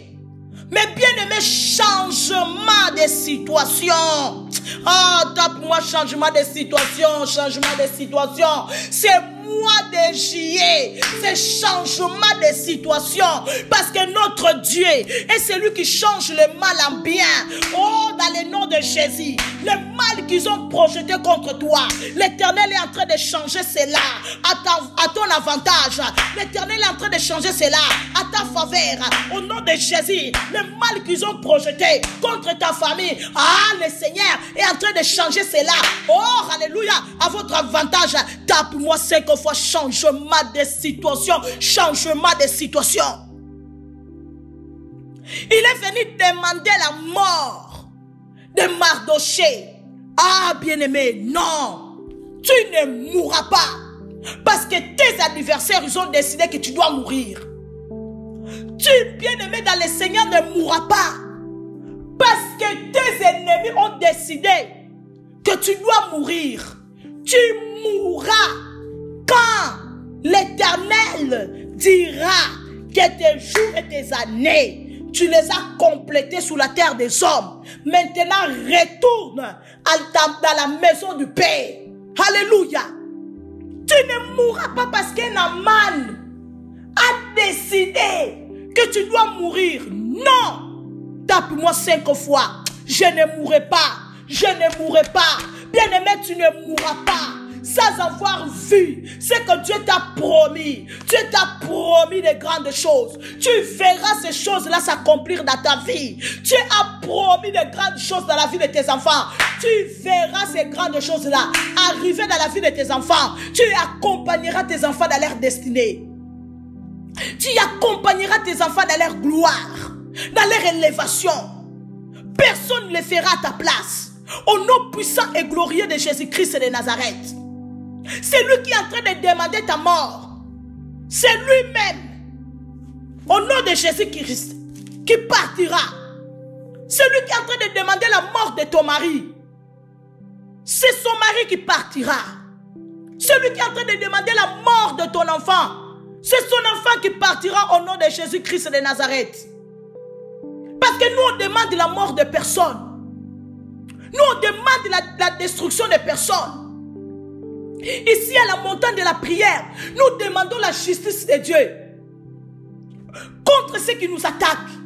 Mais bien-aimé, changement de situation. Ah, tape-moi changement de situation, changement de situation. C'est mois de juillet, c'est changement de situation. Parce que notre Dieu est celui qui change le mal en bien. Oh, dans le nom de Jésus, le mal qu'ils ont projeté contre toi, l'Éternel est en train de changer cela à ton avantage. L'Éternel est en train de changer cela à ta faveur. Au nom de Jésus, le mal qu'ils ont projeté contre ta famille, ah, le Seigneur est en train de changer cela. Oh, alléluia, à votre avantage. Tape-moi 5 fois changement de situation, changement de situation. Il est venu demander la mort de Mardochée. Ah, bien-aimé, non, tu ne mourras pas. Parce que tes adversaires, ils ont décidé que tu dois mourir. Tu, bien-aimé dans le Seigneur, ne mourras pas. Parce que tes ennemis ont décidé que tu dois mourir. Tu mourras quand l'Éternel dira que tes jours et tes années, tu les as complétés sous la terre des hommes. Maintenant, retourne dans la maison du Père. Alléluia. Tu ne mourras pas parce qu'un Aman a décidé que tu dois mourir. Non. Tape-moi 5 fois. Je ne mourrai pas. Je ne mourrai pas. Bien-aimé, tu ne mourras pas sans avoir vu ce que Dieu t'a promis. Dieu t'a promis de grandes choses. Tu verras ces choses-là s'accomplir dans ta vie. Dieu a promis de grandes choses dans la vie de tes enfants. Tu verras ces grandes choses-là arriver dans la vie de tes enfants. Tu accompagneras tes enfants dans leur destinée. Tu accompagneras tes enfants dans leur gloire, dans leur élévation. Personne ne le fera à ta place. Au nom puissant et glorieux de Jésus-Christ de Nazareth. C'est lui qui est en train de demander ta mort. C'est lui-même, au nom de Jésus-Christ, qui partira. C'est lui qui est en train de demander la mort de ton mari. C'est son mari qui partira. C'est lui qui est en train de demander la mort de ton enfant. C'est son enfant qui partira au nom de Jésus-Christ de Nazareth. Parce que nous, on demande la mort de personne. Nous, on demande la destruction de personnes. Ici, à la montagne de la prière, nous demandons la justice de Dieu contre ceux qui nous attaquent,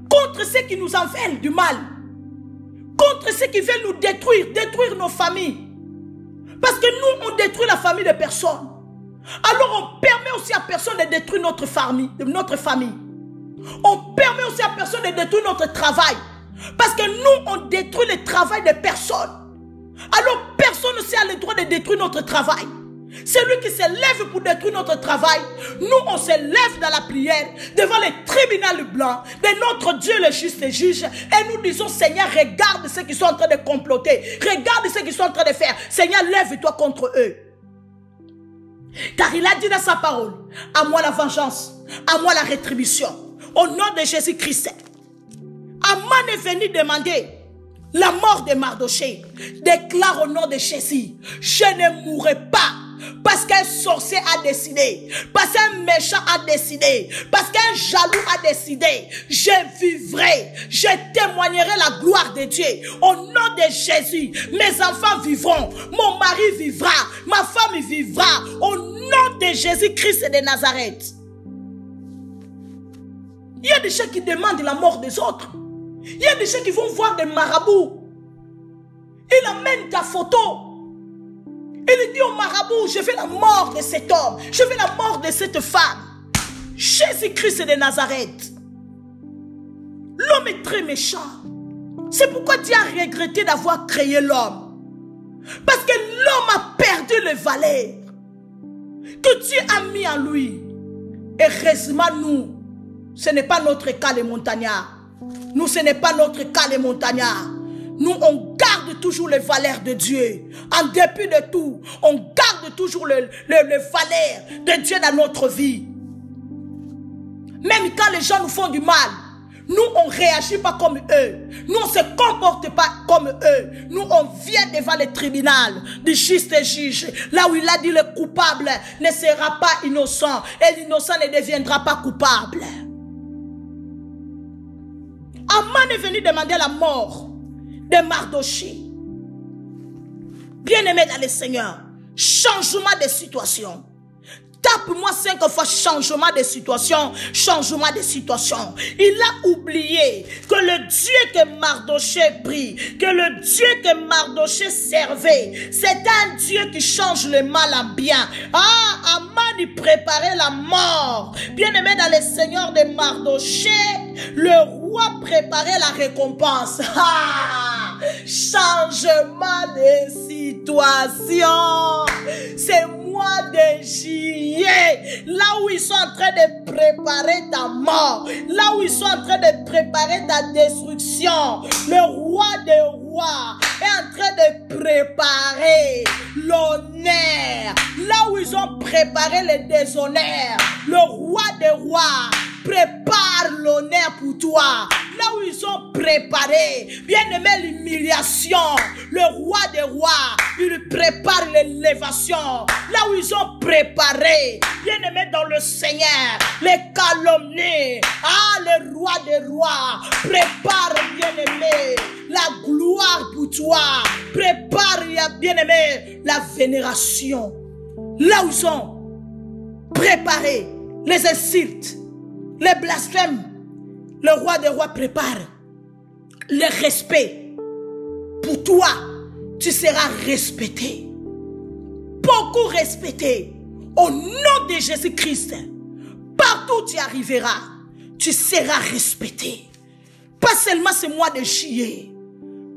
contre ceux qui nous en veulent du mal, contre ceux qui veulent nous détruire nos familles. Parce que nous, on détruit la famille de personnes. Alors, on permet aussi à personne de détruire notre famille. On permet aussi à personne de détruire notre travail. Parce que nous, on détruit le travail de personnes. Alors personne aussi a le droit de détruire notre travail. Celui qui se lève pour détruire notre travail, nous on se lève dans la prière devant le tribunal blanc de notre Dieu le juste juge et nous disons: Seigneur, regarde ceux qui sont en train de comploter, regarde ceux qui sont en train de faire. Seigneur, lève-toi contre eux. Car il a dit dans sa parole: à moi la vengeance, à moi la rétribution. Au nom de Jésus-Christ. Aman est venu demander la mort de Mardochée. Déclare au nom de Jésus: je ne mourrai pas. Parce qu'un sorcier a décidé, parce qu'un méchant a décidé, parce qu'un jaloux a décidé, je vivrai, je témoignerai la gloire de Dieu. Au nom de Jésus, mes enfants vivront, mon mari vivra, ma femme vivra. Au nom de Jésus-Christ de Nazareth. Il y a des gens qui demandent la mort des autres. Il y a des gens qui vont voir des marabouts. Il amène ta photo. Il dit au marabout: je veux la mort de cet homme, je veux la mort de cette femme. Jésus-Christ de Nazareth. L'homme est très méchant. C'est pourquoi Dieu a regretté d'avoir créé l'homme. Parce que l'homme a perdu le valeur que Dieu a mis en lui. Heureusement, nous, ce n'est pas notre cas les montagnards. Nous, ce n'est pas notre cas les montagnards. Nous, on garde toujours les valeurs de Dieu. En dépit de tout, on garde toujours les valeurs de Dieu dans notre vie. Même quand les gens nous font du mal, nous, on ne réagit pas comme eux. Nous, on ne se comporte pas comme eux. Nous, on vient devant le tribunal du juste juge. Là où il a dit le coupable ne sera pas innocent. Et l'innocent ne deviendra pas coupable. Aman est venu demander la mort de Mardoché. Bien-aimé dans le Seigneur, changement de situation. Tape-moi 5 fois changement de situation, changement de situation. Il a oublié que le Dieu que Mardoché prie, que le Dieu que Mardoché servait, c'est un Dieu qui change le mal en bien. Ah, Aman y préparait la mort. Bien-aimé dans le Seigneur de Mardoché, le roi préparait la récompense. Ah, changement de situation. C'est mois de juillet, là où ils sont en train de préparer ta mort, là où ils sont en train de préparer ta destruction, le roi des rois est en train de préparer l'honneur, là où ils ont préparé le déshonneur, le roi des rois prépare l'honneur pour toi. Là où ils ont préparé, bien aimé, l'humiliation, le roi des rois, il prépare l'élévation. Là où ils ont préparé, bien aimé dans le Seigneur, les calomnies, le roi des rois, prépare, bien aimé, la gloire pour toi. Prépare, bien aimé, la vénération. Là où ils ont préparé les insultes, les blasphèmes, le roi des rois prépare le respect. Pour toi, tu seras respecté. Beaucoup respecté. Au nom de Jésus-Christ, partout où tu arriveras, tu seras respecté. Pas seulement ce mois de juillet,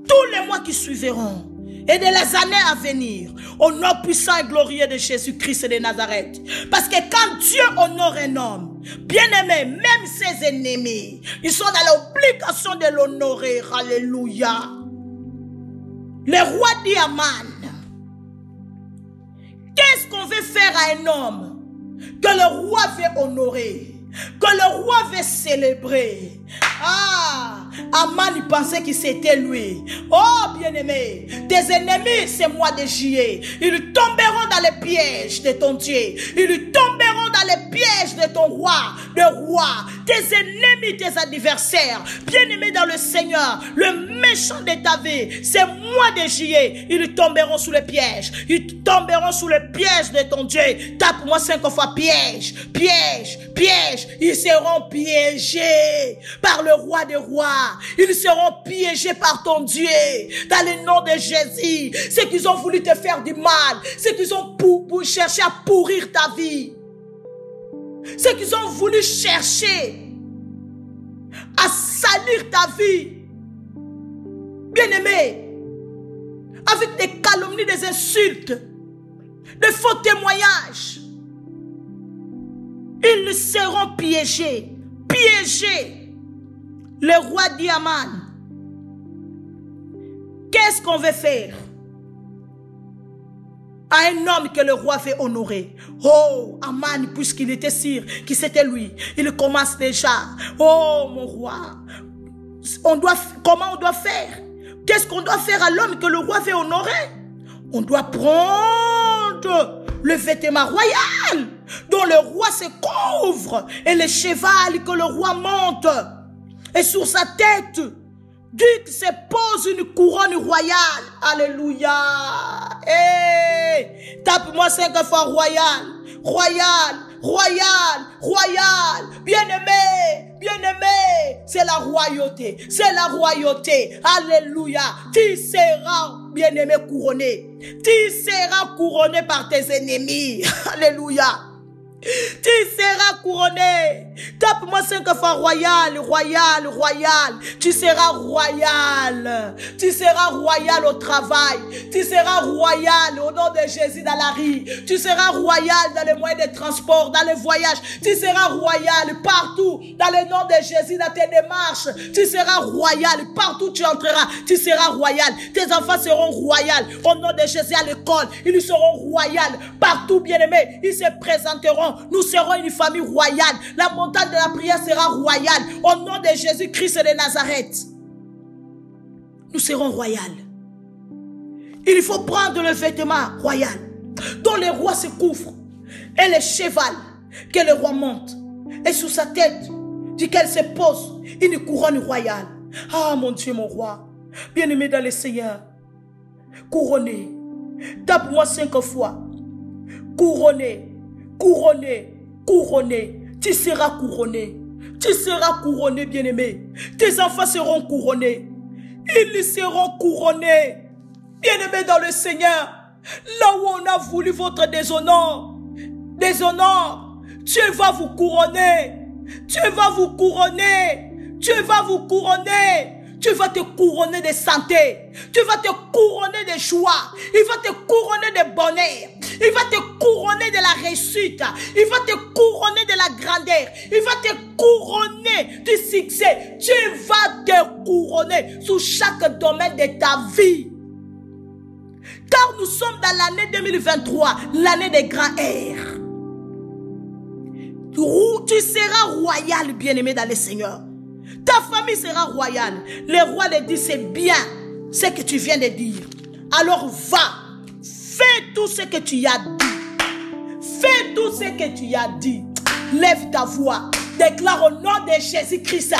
tous les mois qui suivront et de les années à venir, au nom puissant et glorieux de Jésus-Christ de Nazareth. Parce que quand Dieu honore un homme, bien-aimé, même ses ennemis, ils sont dans l'obligation de l'honorer. Alléluia. Le roi dit à Aman, qu'est-ce qu'on veut faire à un homme que le roi veut honorer, que le roi veut célébrer? Aman, il pensait que c'était lui. Oh, bien-aimé, tes ennemis, c'est moi de juillet. Ils tomberont dans les pièges de ton Dieu. Ils tomberont dans les pièges de ton roi, de roi. Tes ennemis, tes adversaires, bien-aimés dans le Seigneur, le méchant de ta vie, c'est moi de juillet. Ils tomberont sous les pièges. Ils tomberont sous les pièges de ton Dieu. Tape-moi 5 fois piège, piège, piège. Ils seront piégés par le roi des rois. Ils seront piégés par ton Dieu. Dans le nom de Jésus. Ceux qui ont voulu te faire du mal. Ceux qui ont cherché à pourrir ta vie. Ceux qui ont voulu chercher à salir ta vie. Bien-aimé. Avec des calomnies, des insultes. Des faux témoignages. Ils seront piégés. Piégés. Le roi dit à Aman, qu'est-ce qu'on veut faire à un homme que le roi veut honorer? Oh, Aman, puisqu'il était sûr que c'était lui, il commence déjà. Oh, mon roi, comment on doit faire? Qu'est-ce qu'on doit faire à l'homme que le roi veut honorer? On doit prendre le vêtement royal dont le roi se couvre et le cheval que le roi monte. Et sur sa tête, Dieu se pose une couronne royale. Alléluia. Hey, tape-moi 5 fois royal. Royal, royal, royal. Bien-aimé, bien-aimé. C'est la royauté. C'est la royauté. Alléluia. Tu seras, bien-aimé, couronné. Tu seras couronné par tes ennemis. Alléluia. Tu seras couronné. Tape-moi 5 fois royal, royal, royal. Tu seras royal. Tu seras royal au travail. Tu seras royal au nom de Jésus dans la rue. Tu seras royal dans les moyens de transport, dans les voyages. Tu seras royal partout dans le nom de Jésus dans tes démarches. Tu seras royal partout où tu entreras. Tu seras royal. Tes enfants seront royal au nom de Jésus à l'école. Ils seront royal partout, bien-aimés. Ils se présenteront. Nous serons une famille royale. La montagne de la prière sera royale au nom de Jésus-Christ de Nazareth. Nous serons royal. Il faut prendre le vêtement royal dont le roi se couvre et le cheval que le roi monte et sous sa tête duquel se pose une couronne royale. Ah mon Dieu, mon roi, bien-aimé dans le Seigneur, couronné. Tape-moi 5 fois. Couronné, couronné, couronné. Tu seras couronné. Tu seras couronné, bien-aimé. Tes enfants seront couronnés. Ils seront couronnés. Bien-aimé dans le Seigneur, là où on a voulu votre déshonneur, Dieu va vous couronner. Dieu va vous couronner. Dieu va vous couronner. Tu vas te couronner de santé. Tu vas te couronner de joie. Il va te couronner de bonheur. Il va te couronner de la réussite. Il va te couronner de la grandeur. Il va te couronner du succès. Tu vas te couronner sous chaque domaine de ta vie. Car nous sommes dans l'année 2023, l'année des grands airs. Tu seras royal, bien-aimé dans le Seigneur. Ta famille sera royale. Le roi le dit, c'est bien ce que tu viens de dire. Alors va, fais tout ce que tu as dit. Fais tout ce que tu as dit. Lève ta voix. Déclare au nom de Jésus-Christ.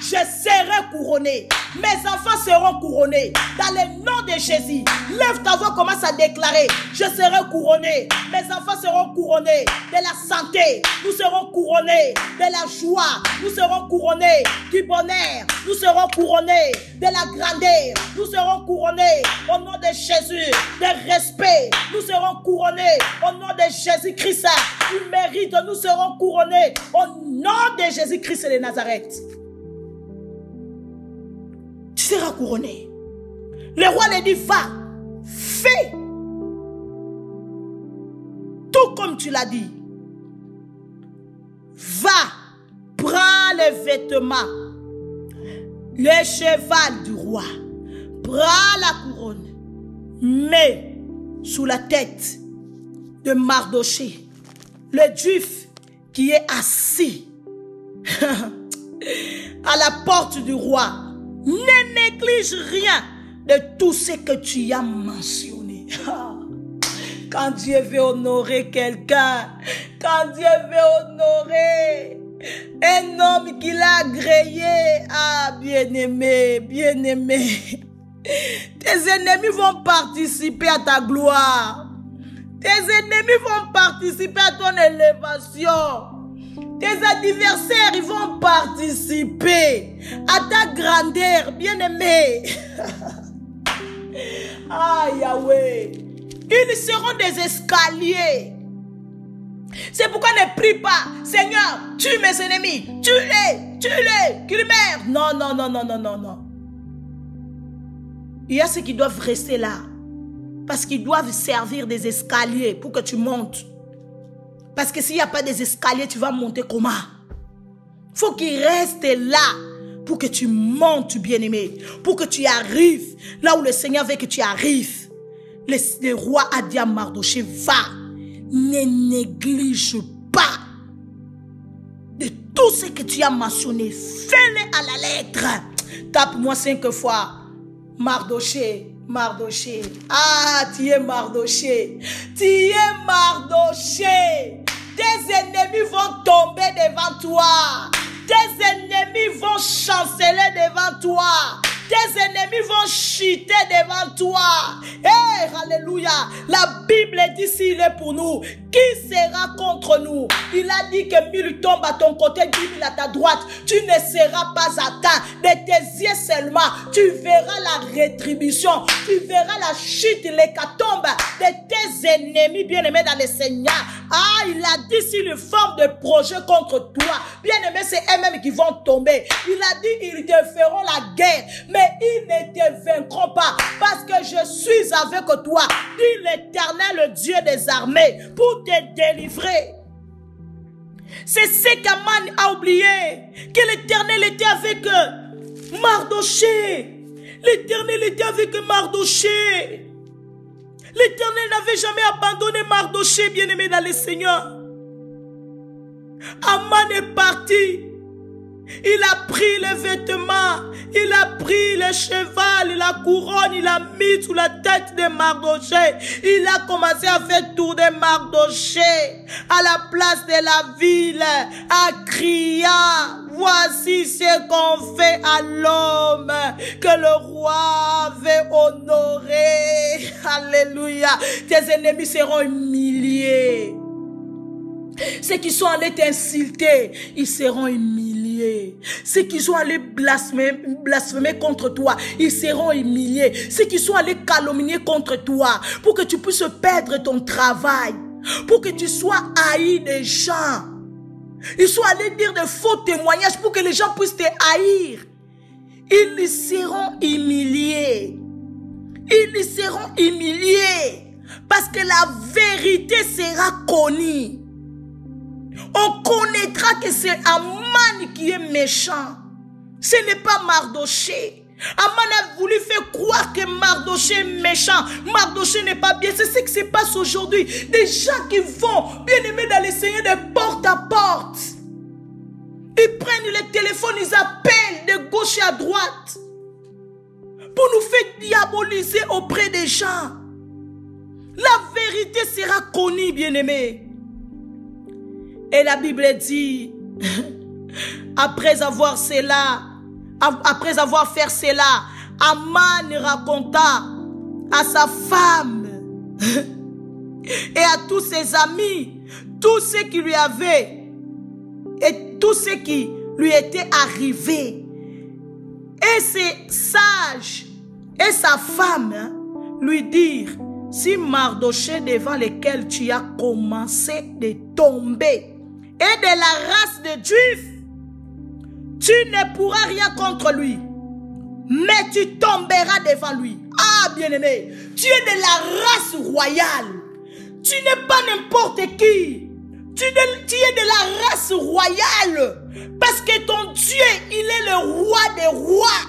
Je serai couronné. Mes enfants seront couronnés. Dans le nom de Jésus. Lève ta voix, commence à déclarer. Je serai couronné. Mes enfants seront couronnés. De la santé, nous serons couronnés. De la joie, nous serons couronnés. Du bonheur, nous serons couronnés. De la grandeur, nous serons couronnés. Au nom de Jésus. De respect, nous serons couronnés. Au nom de Jésus-Christ. Du mérite, nous serons couronnés. Au nom de Jésus-Christ de Nazareth. Tu seras couronné. Le roi lui dit, va, fais. Tout comme tu l'as dit. Va, prends les vêtements, le cheval du roi, prends la couronne, mets sous la tête de Mardoché, le juif qui est assis à la porte du roi. Ne néglige rien de tout ce que tu as mentionné. Quand Dieu veut honorer quelqu'un, quand Dieu veut honorer un homme qu'il a agréé, ah bien-aimé, bien-aimé, tes ennemis vont participer à ta gloire. Tes ennemis vont participer à ton élévation. Tes adversaires, ils vont participer à ta grandeur, bien-aimé. Ah, Yahweh. Ils seront des escaliers. C'est pourquoi ne prie pas. Seigneur, tue mes ennemis. Tue-les, qu'ils meurent. Non, non, non, non, non, non, non. Il y a ceux qui doivent rester là. Parce qu'ils doivent servir des escaliers pour que tu montes. Parce que s'il n'y a pas des escaliers, tu vas monter comment? Il faut qu'ils restent là pour que tu montes, bien-aimé. Pour que tu arrives là où le Seigneur veut que tu arrives. Le roi a dit à Mardoché, va, ne néglige pas de tout ce que tu as mentionné. Fais-le à la lettre. Tape-moi 5 fois. Mardoché. Mardoché. Ah, tu es Mardoché. Tu es Mardoché. Tes ennemis vont tomber devant toi. Tes ennemis vont chanceler devant toi. Tes ennemis vont chuter devant toi. Hey, alléluia. La Bible dit s'il est pour nous, qui sera contre nous? Il a dit que 1000 tombent à ton côté, 10 000 à ta droite. Tu ne seras pas atteint. De tes yeux seulement, tu verras la rétribution. Tu verras la chute, l'hécatombe de tes ennemis bien-aimés dans le Seigneur. Ah, il a dit s'ils forment des projets contre toi, bien-aimés, c'est eux-mêmes qui vont tomber. Il a dit ils te feront la guerre, mais ils ne te vaincront pas, parce que je suis avec toi, dit l'Éternel, le Dieu des armées, pour te délivrer. C'est ce qu'Aman a oublié, que l'Éternel était avec Mardoché. L'Éternel était avec Mardoché. L'Éternel n'avait jamais abandonné Mardoché, bien-aimé dans le Seigneur. Aman est parti. Il a pris les vêtements, il a pris le cheval, la couronne, il a mis sous la tête de Mardoché. Il a commencé à faire tourner Mardoché à la place de la ville, à crier, voici ce qu'on fait à l'homme que le roi veut honorer. Alléluia. Tes ennemis seront humiliés. Ceux qui sont allés t'insulter, ils seront humiliés. Ceux qui sont allés blasphémer contre toi, ils seront humiliés. Ceux qui sont allés calomnier contre toi, pour que tu puisses perdre ton travail, pour que tu sois haï des gens. Ils sont allés dire de faux témoignages pour que les gens puissent te haïr. Ils seront humiliés. Ils seront humiliés. Parce que la vérité sera connue. On connaîtra que c'est Aman qui est méchant. Ce n'est pas Mardoché. Aman a voulu faire croire que Mardoché est méchant. Mardoché n'est pas bien. C'est ce qui se passe aujourd'hui. Des gens qui vont, bien aimés dans le Seigneur, de porte à porte. Ils prennent le téléphone, ils appellent de gauche à droite. Pour nous faire diaboliser auprès des gens. La vérité sera connue, bien aimés. Et la Bible dit, après avoir fait cela, Aman raconta à sa femme et à tous ses amis tout ce qui lui avait et tout ce qui lui était arrivé. Et ses sages et sa femme lui dirent, si Mardoché devant lequel tu as commencé de tomber et de la race de Juifs, tu ne pourras rien contre lui, mais tu tomberas devant lui. Ah, bien-aimé, tu es de la race royale. Tu n'es pas n'importe qui. Tu es de la race royale. Parce que ton Dieu, il est le roi des rois.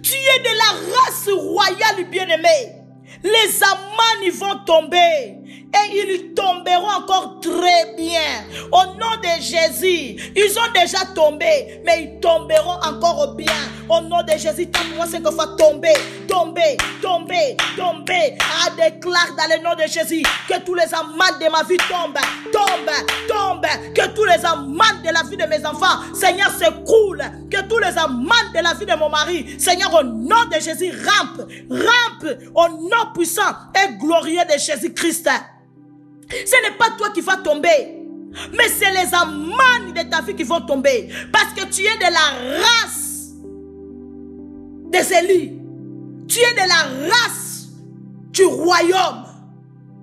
Tu es de la race royale, bien-aimé. Les Aman, ils vont tomber. Et ils tomberont encore très bien. Au nom de Jésus, ils ont déjà tombé, mais ils tomberont encore bien. Au nom de Jésus, tape-moi 5 fois tomber, tomber, tomber, tomber. Ah, déclare dans le nom de Jésus que tous les Aman de ma vie tombent, tombent, tombent. Que tous les Aman de la vie de mes enfants, Seigneur, s'écroulent. Que tous les Aman de la vie de mon mari, Seigneur, au nom de Jésus, rampe, rampe. Au nom puissant et glorieux de Jésus-Christ. Ce n'est pas toi qui vas tomber, mais c'est les Aman de ta vie qui vont tomber. Parce que tu es de la race des élus. Tu es de la race du royaume.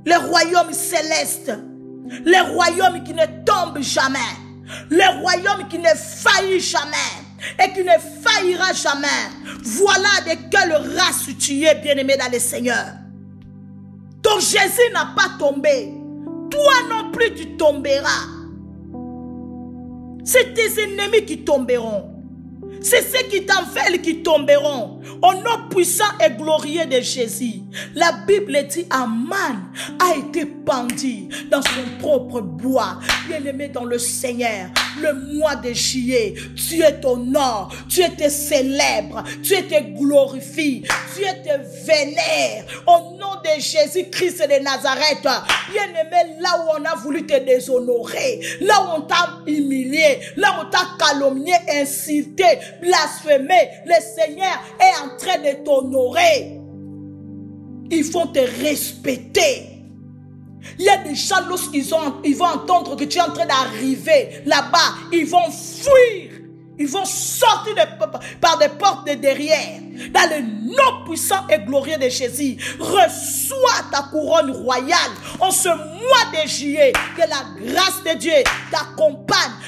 Le royaume céleste. Le royaume qui ne tombe jamais. Le royaume qui ne faillit jamais. Et qui ne faillira jamais. Voilà de quelle race tu es, bien-aimé dans le Seigneur. Ton Jésus n'a pas tombé. Toi non plus tu tomberas. C'est tes ennemis qui tomberont. C'est ceux qui t'enveulent qui tomberont. Au nom puissant et glorieux de Jésus. La Bible dit Aman a été pendu dans son propre bois. Bien-aimé dans le Seigneur, le mois de juillet, tu es ton or, tu es célèbre, tu es glorifié, tu es vénère. Au nom de Jésus-Christ de Nazareth. Bien-aimé, là où on a voulu te déshonorer, là où on t'a humilié, là où on t'a calomnié, insulté, blasphémé, le Seigneur est en train de t'honorer. Ils vont te respecter. Il y a des gens, lorsqu'ils vont entendre que tu es en train d'arriver là-bas, ils vont fuir. Ils vont sortir par des portes de derrière. Dans le nom puissant et glorieux de Jésus, reçois ta couronne royale en ce mois de juillet. Que la grâce de Dieu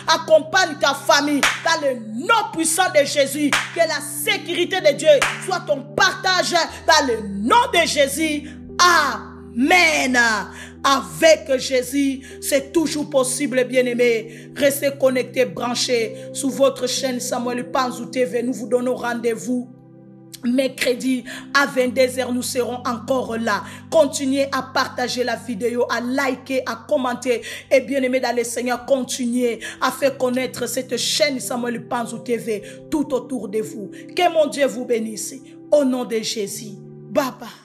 accompagne ta famille. Dans le nom puissant de Jésus, que la sécurité de Dieu soit ton partage. Dans le nom de Jésus, amen. Avec Jésus, c'est toujours possible, bien-aimés. Restez connectés, branchés sur votre chaîne Samuel Panzou TV. Nous vous donnons rendez-vous mercredi à 22h. Nous serons encore là. Continuez à partager la vidéo, à liker, à commenter. Et bien-aimés dans le Seigneur, continuez à faire connaître cette chaîne Samuel Panzou TV tout autour de vous. Que mon Dieu vous bénisse. Au nom de Jésus. Bye bye.